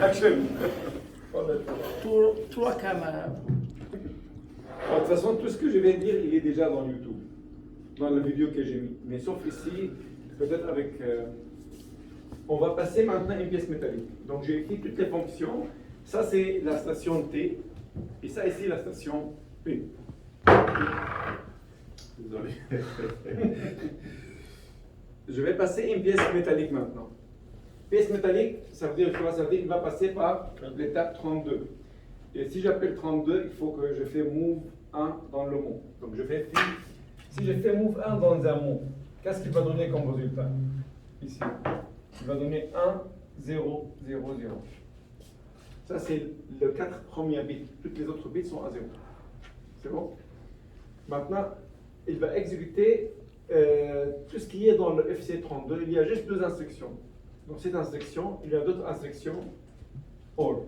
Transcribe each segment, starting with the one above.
Action. Trois caméras. De toute façon, tout ce que je vais dire, il est déjà dans YouTube, dans la vidéo que j'ai mis. Mais sauf ici, peut-être avec... On va passer maintenant à une pièce métallique. Donc j'ai écrit toutes les fonctions. Ça, c'est la station T. Et ça, ici, la station P. Désolé. Je vais passer une pièce métallique maintenant. Pièce métallique, ça veut dire quoi? Ça veut dire qu'il va passer par l'étape 32. Et si j'appelle 32, il faut que je fais move 1 dans le mot. Donc je fais si je fais move 1 dans un mot, qu'est-ce qu'il va donner comme résultat? Ici. Il va donner 1, 0, 0, 0. Ça, c'est le 4 premiers bits. Toutes les autres bits sont à 0. C'est bon? Maintenant, il va exécuter tout ce qui est dans le FC32. Il y a juste deux instructions. Donc cette instruction, il y a d'autres instructions all.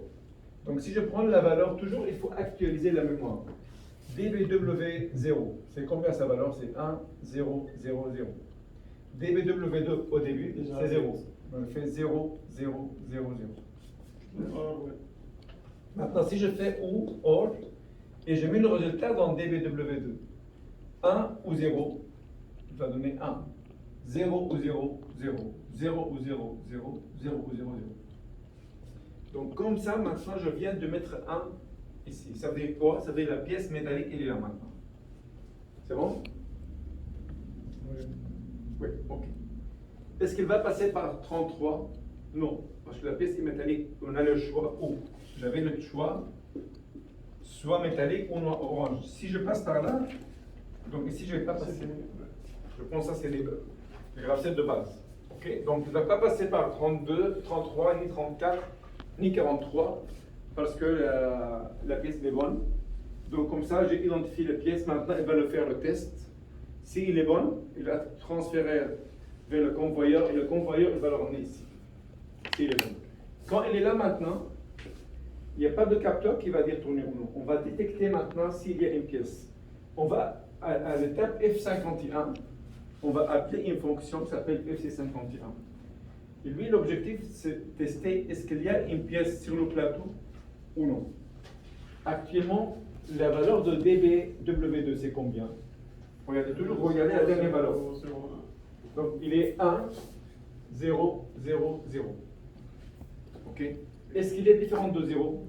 Donc si je prends la valeur, toujours il faut actualiser la mémoire. dbw0, c'est combien sa valeur? C'est 1, 0, 0, 0. dbw2 au début, c'est 0. On fait 0, 0, 0, 0. Maintenant, si je fais ou, or, et je mets le résultat dans dbw2, 1 ou 0, il va donner 1. 0 ou 0, 0. 0 ou 0, 0. 0 ou 0, 0. Donc comme ça, maintenant, je viens de mettre 1 ici. Ça veut dire quoi? Ça veut dire la pièce métallique, elle est là maintenant. C'est bon? Oui. Oui, ok. Est-ce qu'il va passer par 33? Non, parce que la pièce est métallique. On a le choix où? J'avais le choix soit métallique ou noir orange. Si je passe par là, donc ici je ne vais pas passer. Je pense que ça c'est les graphes de base. Okay? Donc il ne va pas passer par 32, 33, ni 34, ni 43, parce que la pièce est bonne. Donc comme ça, j'ai identifié la pièce. Maintenant, il va le faire le test. S'il est bon, il va transférer vers le convoyeur, et le convoyeur il va le ramener ici. S'il est bon. Quand il est là maintenant, il n'y a pas de capteur qui va dire tourner ou non. On va détecter maintenant s'il y a une pièce. On va à l'étape F51, on va appeler une fonction qui s'appelle FC51. Et lui, l'objectif, c'est de tester est-ce qu'il y a une pièce sur le plateau ou non. Actuellement, la valeur de dbw2, c'est combien? Regardez, toujours regarder la dernière valeur. Donc, il est 1, 0, 0, 0. OK? Est-ce qu'il est différent de 0?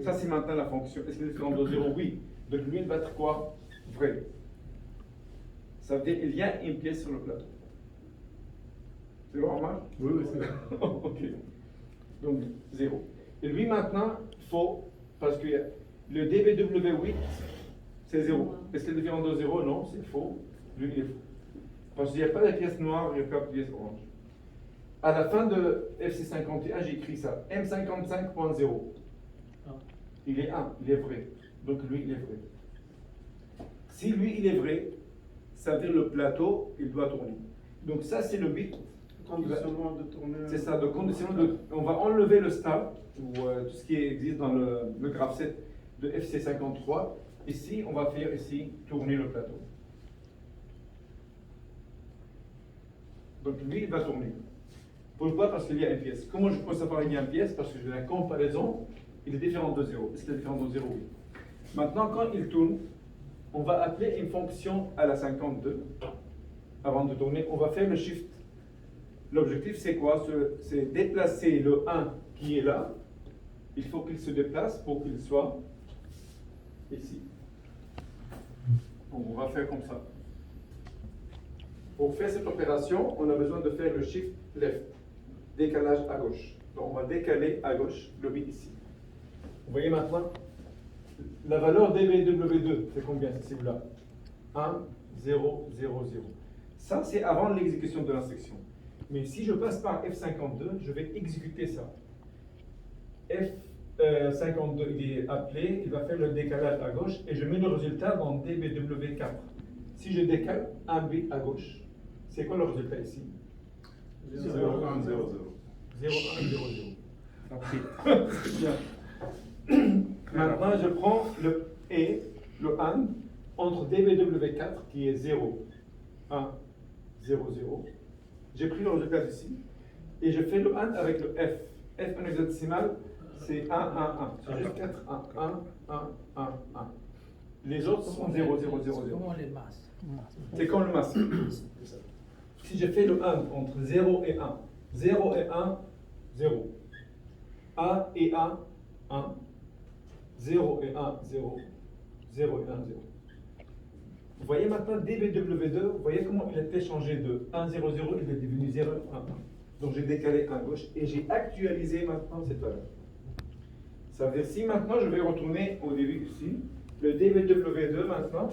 Ça, c'est maintenant la fonction. Est-ce qu'il est différent de 0? Oui. Donc, lui, il va être quoi? Vrai. Ça veut dire qu'il y a une pièce sur le plateau. C'est bon, Omar? Oui, oui, c'est bon. OK. Donc, 0. Et lui, maintenant, faux, parce que le dbw8, c'est 0. Est-ce qu'il est différent de 0? Non, c'est faux. Lui, il est faux. Parce qu'il n'y a pas de pièce noire, il n'y a pas de pièce orange. À la fin de FC51, j'ai écrit ça. M55.0. Il est 1, il est vrai. Donc lui, il est vrai. Si lui, il est vrai, ça veut dire le plateau, il doit tourner. Donc ça, c'est le bit. Conditionnement de tourner. C'est ça, de conditionnement de... On va enlever le start, ou tout ce qui existe dans le graph set de FC53. Ici, on va faire ici tourner le plateau. Donc lui, il va tourner. Pourquoi? Parce qu'il y a une pièce. Comment je peux savoir qu'il y a une pièce? Parce que j'ai la comparaison, il est différent de 0. Est-ce qu'il est différent de 0? Oui. Maintenant, quand il tourne, on va appeler une fonction à la 52. Avant de tourner, on va faire le shift. L'objectif, c'est quoi? C'est déplacer le 1 qui est là. Il faut qu'il se déplace pour qu'il soit ici. Donc, on va faire comme ça. Pour faire cette opération, on a besoin de faire le shift left. Décalage à gauche. Donc on va décaler à gauche le bit ici. Vous voyez maintenant, la valeur dbw2, c'est combien? C'est celui-là. 1, 0, 0, 0. Ça, c'est avant l'exécution de l'instruction. Mais si je passe par F52, je vais exécuter ça. F52, il est appelé, il va faire le décalage à gauche et je mets le résultat dans dbw4. Si je décale un bit à gauche, c'est quoi le résultat ici? 0, 1, 0, 0. 0, 1, 0, 0. Bien. Maintenant, je prends le le 1, entre dbw4 qui est 0, 1, 0, 0. J'ai pris le résultat ici et je fais le 1 avec le F. F1 hexadécimal, c'est 1, 1, 1. C'est juste 4, 1, 1, 1, 1, 1. Les autres sont 0, 0, 0, 0. Comment les masses? C'est comme le masque. Si je fais le 1 entre 0 et 1, 0 et 1, 0. 1 et 1, 1. 0 et 1, 0. 0 et 1, 0. Vous voyez maintenant DBW2, vous voyez comment il a été changé de 1, 0, 0, il est devenu 0, 1, 1. Donc j'ai décalé à gauche et j'ai actualisé maintenant cette valeur. Ça veut dire si maintenant je vais retourner au début ici, le DBW2 maintenant,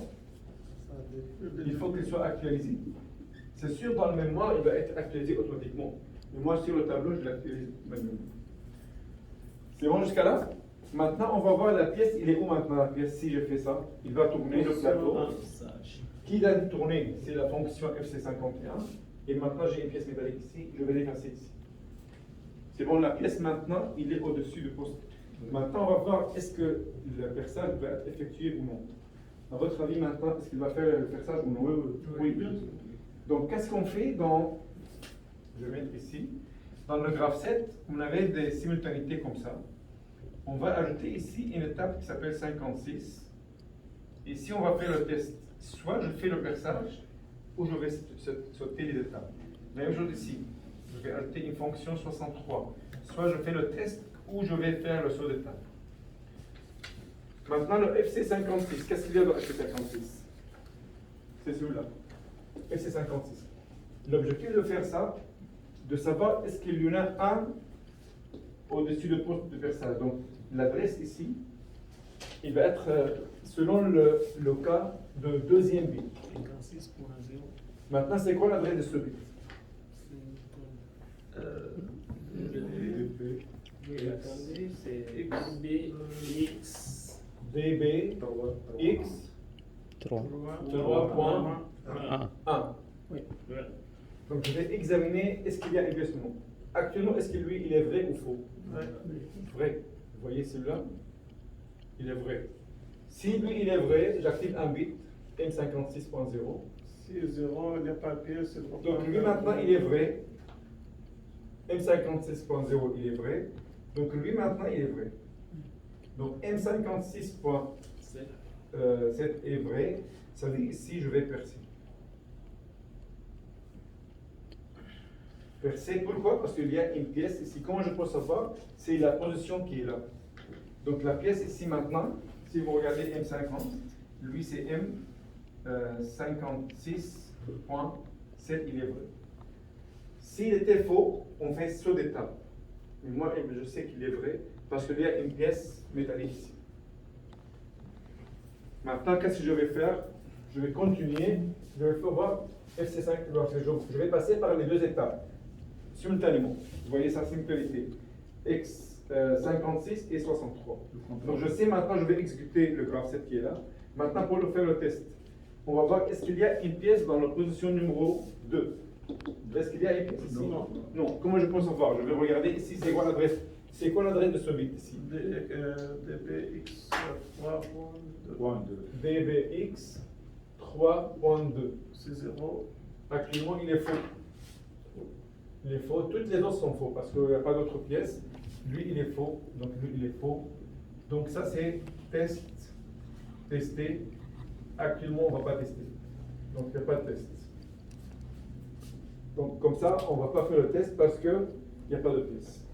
il faut qu'il soit actualisé. C'est sûr, dans le mémoire, il va être actualisé automatiquement. Mais moi, sur le tableau, je l'actualise manuellement. C'est bon jusqu'à là? Maintenant, on va voir la pièce. Il est où maintenant la pièce? Si je fais ça, il va tourner le plateau. Qui l'a tourné? C'est la fonction FC51. Et maintenant, j'ai une pièce métallique ici. Je vais l'effacer ici. C'est bon, la pièce maintenant, il est au-dessus du poste. Maintenant, on va voir est-ce que le perçage va être effectué ou non. À votre avis, maintenant, est-ce qu'il va faire le perçage ou non? Oui, bien sûr. Donc, qu'est-ce qu'on fait dans, je vais mettre ici, dans le graphe 7, on avait des simultanéités comme ça. On va ajouter ici une étape qui s'appelle 56. Ici, on va faire le test. Soit je fais le perçage, ou je vais sauter les étapes. Même chose ici. Je vais ajouter une fonction 63. Soit je fais le test, ou je vais faire le saut d'étape. Maintenant, le FC56. Qu'est-ce qu'il y a dans FC56? C'est celui-là. FC56. L'objectif de faire ça, de savoir est-ce qu'il y en a un au-dessus du poste de perçage. Donc, l'adresse ici, il va être selon le cas de deuxième bit. 56.0. Maintenant, c'est quoi l'adresse de ce bit? Attendez, c'est BX. DBX 3.1. Oui. Donc, je vais examiner est-ce qu'il y a un pièce ou non. Actuellement, est-ce que lui, il est vrai ou faux? Vrai. Vous voyez celui-là? Il est vrai. Si lui, il est vrai, j'active un bit, M56.0. Si 0, il n'y a pas de pièce, c'est le Donc lui, maintenant, il est vrai. M56.0, il est vrai. Donc lui, maintenant, il est vrai. Donc M56.7 est vrai. Ça veut dire ici, je vais percer. Percer, pourquoi? Parce qu'il y a une pièce ici. Comment je peux savoir? C'est la position qui est là. Donc la pièce ici maintenant, si vous regardez M50, lui c'est M56.7, il est vrai. S'il était faux, on fait saut d'étape. Mais moi, je sais qu'il est vrai parce qu'il y a une pièce métallique ici. Maintenant, qu'est-ce que je vais faire? Je vais continuer. Je vais voir FC5. Je vais passer par les deux étapes simultanément. Vous voyez sa simultanéité. X56 et 63. Donc je sais maintenant, je vais exécuter le graphe 7 qui est là. Maintenant, pour le faire le test, on va voir est-ce qu'il y a une pièce dans la position numéro 2. Est-ce qu'il y a une pièce ici? Non. Comment je peux savoir? Je vais regarder ici, c'est quoi l'adresse? C'est quoi l'adresse de ce bit ici? DBX 3.2. DBX 3.2. C'est 0. Actuellement, il est faux. Il est faux. Toutes les autres sont faux parce qu'il n'y a pas d'autres pièces. Lui, il est faux. Donc, lui, il est faux. Donc, ça, c'est test, tester. Actuellement, on ne va pas tester. Donc, il n'y a pas de test. Donc, comme ça, on ne va pas faire le test parce qu'il n'y a pas de pièce.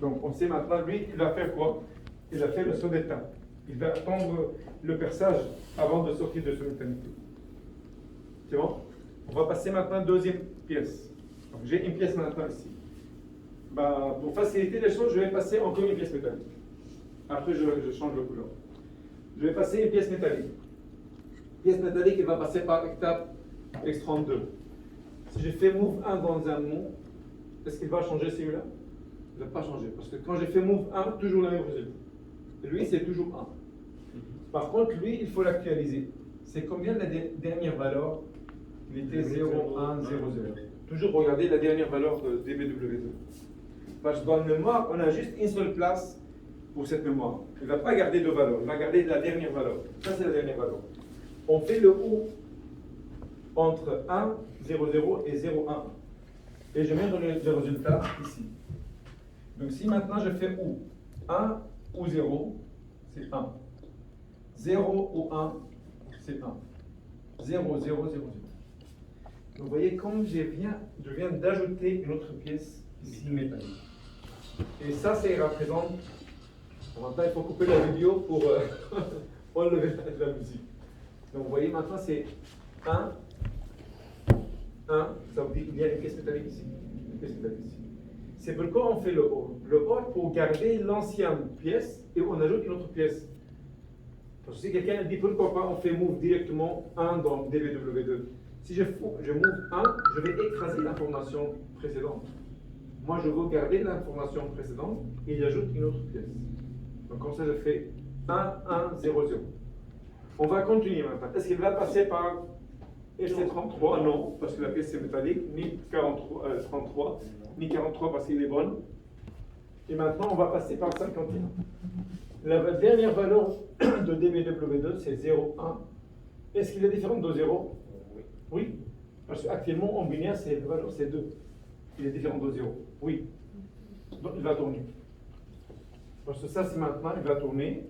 Donc, on sait maintenant, lui, il va faire quoi? Il va faire le saut d'étape. Il va attendre le perçage avant de sortir de simultanéité. C'est bon? On va passer maintenant à la deuxième pièce. Donc, j'ai une pièce maintenant ici. Bah, pour faciliter les choses, je vais passer encore une pièce métallique. Après, je change de couleur. Je vais passer une pièce métallique. Pièce métallique, elle va passer par étape X32. Si je fais move 1 dans un mot, est-ce qu'il va changer celui-là? Il ne va pas changer. Parce que quand j'ai fait move 1, toujours le même résultat. Lui, c'est toujours 1. Par contre, lui, il faut l'actualiser. C'est combien la dernière valeur? Il était 0, 1, 0, 0. Toujours regarder la dernière valeur de DBW2. Parce que dans le mémoire, on a juste une seule place pour cette mémoire. Il ne va pas garder deux valeurs, il va garder la dernière valeur. Ça, c'est la dernière valeur. On fait le OU entre 1, 0, 0 et 0, 1. Et je mets le résultat ici. Donc si maintenant je fais ou 1 ou 0, c'est 1. 0 ou 1, c'est 1. 0, 0, 0, 0. Donc vous voyez, comme je viens d'ajouter une autre pièce ici métallique. Et ça, c'est représente. Maintenant, il faut couper la vidéo pour enlever la musique. Donc vous voyez, maintenant c'est 1, 1, ça veut dire qu'il y a une pièce métallique ici. Une pièce métallique ici. C'est pourquoi on fait le OR. Le OR pour garder l'ancienne pièce et on ajoute une autre pièce. Parce que si quelqu'un dit pourquoi pas on fait move directement 1 dans DBW2. Si je move 1, je vais écraser l'information précédente. Moi, je veux garder l'information précédente et j'ajoute une autre pièce. Donc, comme ça, je fais 1, 1, 0, 0. On va continuer maintenant. Est-ce qu'il va passer par FC33? Non, parce que la pièce est métallique, ni 33, ni 43 parce qu'il est bonne. Et maintenant, on va passer par 51. La dernière valeur de DBW2, c'est 0, 1. Est-ce qu'il est différent de 0? Oui. Parce qu'actuellement, en binaire, la valeur, c'est 2. Il est différent de 0. Oui. Donc, il va tourner. Parce que ça, c'est maintenant, il va tourner.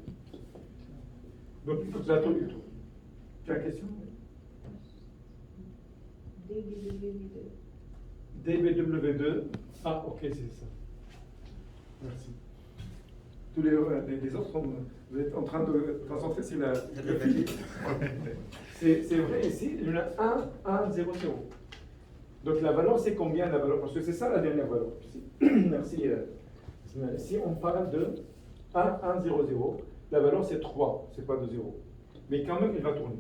Donc, il faut que ça tourne. Tu as une question? DBW2. Ah, ok, c'est ça. Merci. Tous les autres, vous êtes en train de vous concentrer sur la physique. C'est vrai, ici, il y en a 1, 1, 0, 0. Donc la valeur, c'est combien la valeur? Parce que c'est ça la dernière valeur. Merci. Si on parle de 1, 1, 0, 0, la valeur c'est 3, c'est pas de 0. Mais quand même, il va tourner.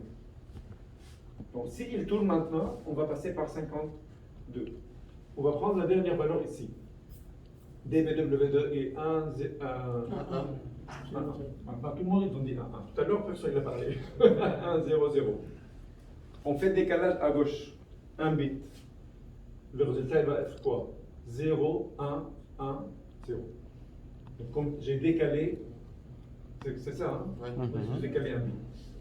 Donc s'il tourne maintenant, on va passer par 52. On va prendre la dernière valeur ici. DBW2 est 1, 0, 1. Maintenant, tout le monde ils ont dit 1, 1. Tout à l'heure, personne n'a parlé. 1, 0, 0. On fait décalage à gauche, 1 bit. Le résultat il va être quoi? 0, 1, 1, 0. Donc, comme j'ai décalé, c'est ça, hein? J'ai décalé un bit.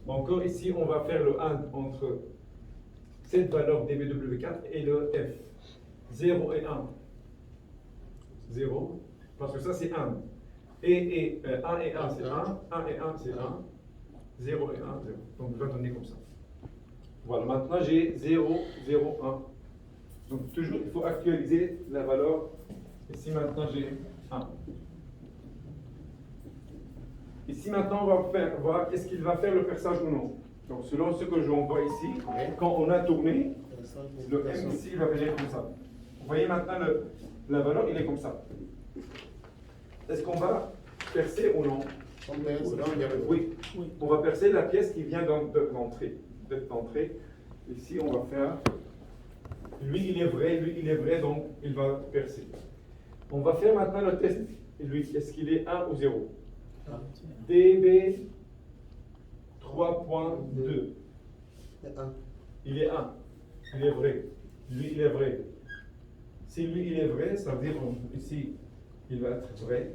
Encore ici, on va faire le 1 entre cette valeur DBW4 et le F. 0 et 1. 0, parce que ça c'est 1. 1 et 1 c'est 1, 1 et 1 c'est 1, 0 et 1, 0. Donc je vais donner comme ça. Voilà, maintenant j'ai 0, 0, 1. Donc toujours, il faut actualiser la valeur. Ici maintenant j'ai 1. Ici maintenant on va voir qu'est-ce qu'il va faire le perçage ou non. Donc selon ce que je vois ici, quand on a tourné, le M ici il va venir comme ça. Vous voyez maintenant la valeur, il est comme ça. Est-ce qu'on va percer ou non? Oui. On va percer la pièce qui vient d'entrée. Ici on va faire. Lui il est vrai, donc il va percer. On va faire maintenant le test. Lui, est-ce qu'il est 1 ou 0? DB 3.2. Il est 1. Il est vrai. Lui, il est vrai. Si lui, il est vrai, ça veut dire ici, il va être vrai.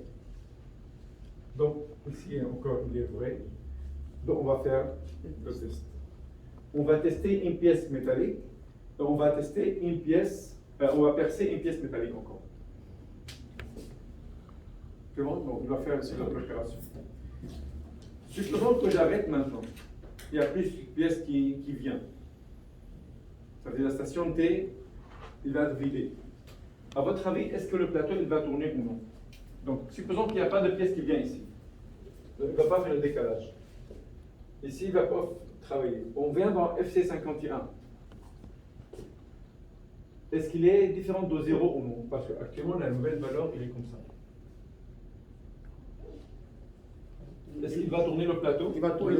Donc, ici encore, il est vrai. Donc, on va faire le test. On va tester une pièce métallique. Et on va tester une pièce, on va percer une pièce métallique encore. C'est bon? Donc, on va faire ici notre opération. Supposons que j'arrête maintenant. Il y a plus de pièces qui viennent. Ça veut dire la station T, il va être vidé. À votre avis, est-ce que le plateau il va tourner ou non? Donc, supposons qu'il n'y a pas de pièce qui vient ici. Il ne va pas faire le décalage. Ici, il ne va pas travailler. On vient dans FC51. Est-ce qu'il est différent de 0 ou non? Parce qu'actuellement, la nouvelle valeur, il est comme ça. Est-ce qu'il va tourner le plateau? Il va tourner.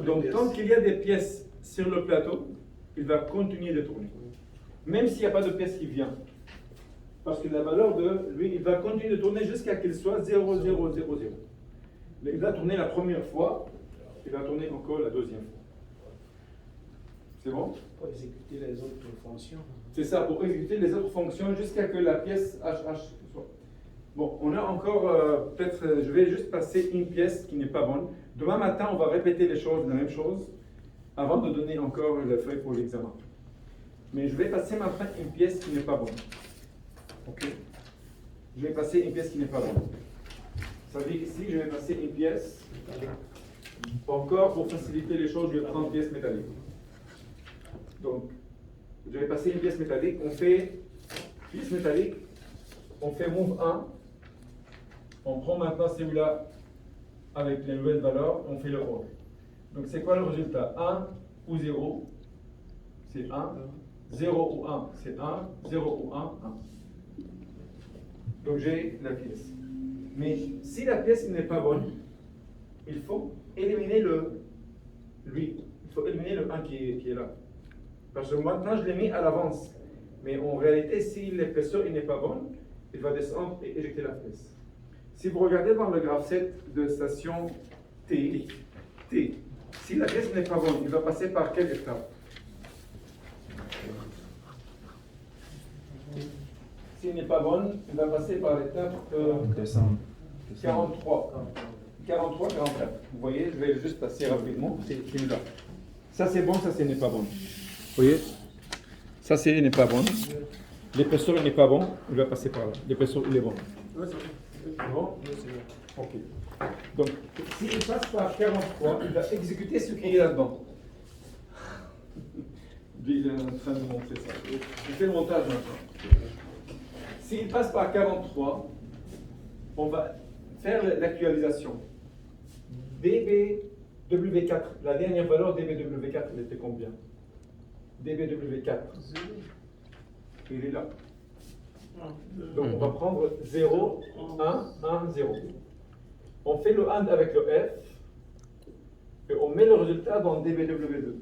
Donc, tant qu'il y a des pièces sur le plateau, il va continuer de tourner. Même s'il n'y a pas de pièce qui vient. Parce que la valeur de lui, il va continuer de tourner jusqu'à qu'il soit 0, 0, 0, 0. Il va tourner la première fois, il va tourner encore la deuxième fois. C'est bon? Pour exécuter les autres fonctions. C'est ça, pour exécuter les autres fonctions jusqu'à que la pièce HH soit. Bon, on a encore, peut-être, je vais juste passer une pièce qui n'est pas bonne. Demain matin, on va répéter les choses, la même chose, avant de donner encore la feuille pour l'examen. Mais je vais passer maintenant une pièce qui n'est pas bonne. Ok. Je vais passer une pièce qui n'est pas bonne. Ça veut dire ici, je vais passer une pièce. Encore, pour faciliter les choses, je vais prendre une pièce métallique. Donc, je vais passer une pièce métallique. On fait pièce métallique. On fait move 1. On prend maintenant celui-là avec les nouvelles valeurs. On fait le OR. Donc, c'est quoi le résultat? 1 ou 0? C'est 1. 0 ou 1, c'est 1. 0 ou 1, 1. Donc, j'ai la pièce. Mais si la pièce n'est pas bonne, il faut éliminer lui. Il faut éliminer le 1 qui est là. Parce que maintenant, je l'ai mis à l'avance. Mais en réalité, si l'épaisseur n'est pas bonne, il va descendre et éjecter la pièce. Si vous regardez dans le graphe 7 de station T, si la pièce n'est pas bonne, il va passer par quelle étape? S'il n'est pas bonne, il va passer par l'étape 43. 43, 44. Vous voyez, je vais juste passer rapidement. C'est celui-là. Ça c'est bon, ça n'est pas bon. Vous voyez? Ça c'est n'est pas bon. L'épaisseur n'est pas bon, il va passer par là. L'épaisseur il est bon. C'est bon? Ok. Donc, s'il passe par 43, il va exécuter ce qu'il y a là-dedans. Il est en train de montrer ça. Je fais le montage maintenant. S'il passe par 43, on va faire l'actualisation. DBW4, la dernière valeur DBW4, elle était combien? DBW4. Il est là. Donc on va prendre 0, 1, 1, 0. On fait le AND avec le F et on met le résultat dans DBW2.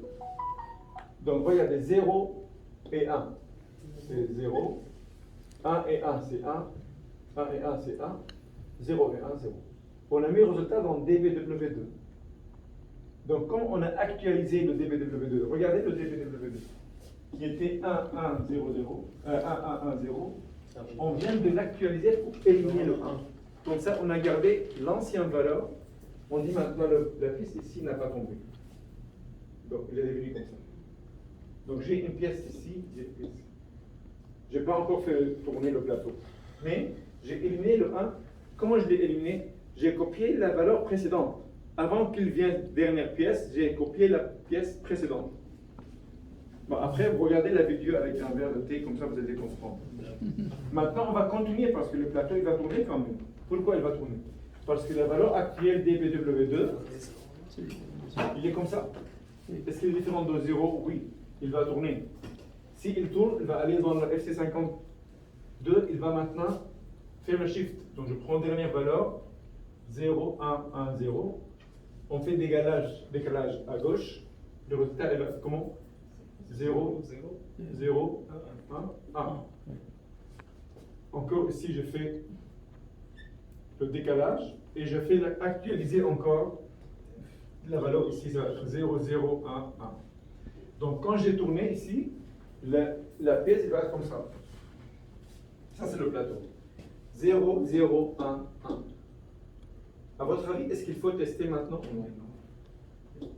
Donc regardez 0 et 1. C'est 0. 1 et 1 c'est 1. 1 et 1 c'est 1. 0 et 1, 0. On a mis le résultat dans DBW2. Donc quand on a actualisé le DBW2, regardez le DBW2 qui était 1, 1, 0, 0, 1, 1, 1, 0. On vient de l'actualiser pour éliminer le 1. Comme ça, on a gardé l'ancienne valeur. On dit maintenant la pièce ici n'a pas tombé. Donc, il est devenu comme ça. Donc, j'ai une pièce ici, je n'ai pas encore fait tourner le plateau. Mais j'ai éliminé le 1. Comment je l'ai éliminé? J'ai copié la valeur précédente. Avant qu'il vienne dernière pièce, j'ai copié la pièce précédente. Bon, après, vous regardez la vidéo avec un verre de thé, comme ça vous allez comprendre. Maintenant, on va continuer parce que le plateau il va tourner quand même. Pourquoi il va tourner? Parce que la valeur actuelle DBW2, il est comme ça. Est-ce qu'il est différent de 0? Oui, il va tourner. S'il tourne, il va aller dans le FC52, il va maintenant faire le shift. Donc je prends dernière valeur, 0, 1, 1, 0. On fait décalage à gauche. Le résultat, il va comment? 0, 0, 1, 1. Encore ici, je fais le décalage et je fais actualiser encore la valeur ici, ça va être 0, 0, 1, 1. Donc quand j'ai tourné ici, la pièce va être comme ça. Ça, c'est le plateau. 0, 0, 1, 1. À votre avis, est-ce qu'il faut tester maintenant ou non?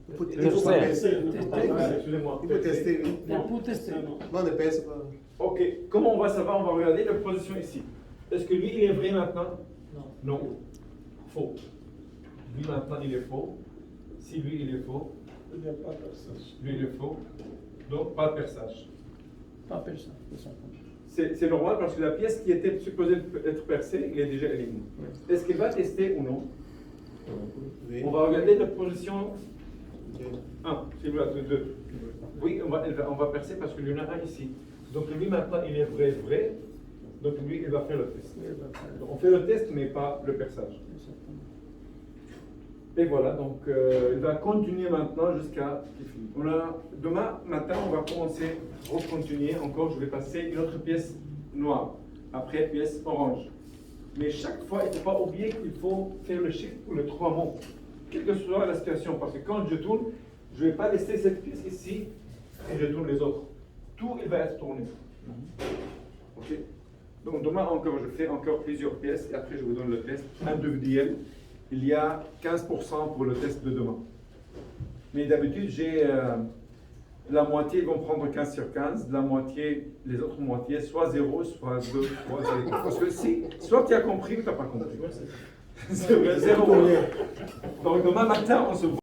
Il faut Excusez-moi. Il faut tester. Il faut tester. Non, ne pèse pas. Ok, comment on va savoir? On va regarder la position ici. Est-ce que lui, il est vrai maintenant? Non. Non. Faux. Lui, maintenant, il est faux. Si lui, il est faux, Il n'y a pas de perçage. lui, il est faux. Donc, pas de perçage. Pas personne. C'est normal parce que la pièce qui était supposée être percée, il est déjà éliminée. Est-ce qu'il va tester ou non? Oui. On va regarder la position 1, celui-là, 2. Oui, on va percer parce qu'il y en a un ici. Donc lui maintenant il est vrai. Donc lui il va faire le test. Donc, on fait le test mais pas le perçage. Et voilà, donc il va continuer maintenant jusqu'à qu'il finisse. Demain matin on va commencer, recontinuer encore, je vais passer une autre pièce noire, après pièce orange. Mais chaque fois, il ne faut pas oublier qu'il faut faire le shift pour les 3 mots, quelle que soit la situation. Parce que quand je tourne, je ne vais pas laisser cette pièce ici et je tourne les autres. Tout, il va être tourné. Ok? Donc demain encore, je fais encore plusieurs pièces et après je vous donne le test individuel. Il y a 15% pour le test de demain. Mais d'habitude, j'ai la moitié, ils vont prendre 15 sur 15, la moitié, les autres moitiés, soit 0, soit 2, soit 0. Parce que si, soit tu as compris ou tu n'as pas compris. C'est 0. Donc demain matin, on se voit.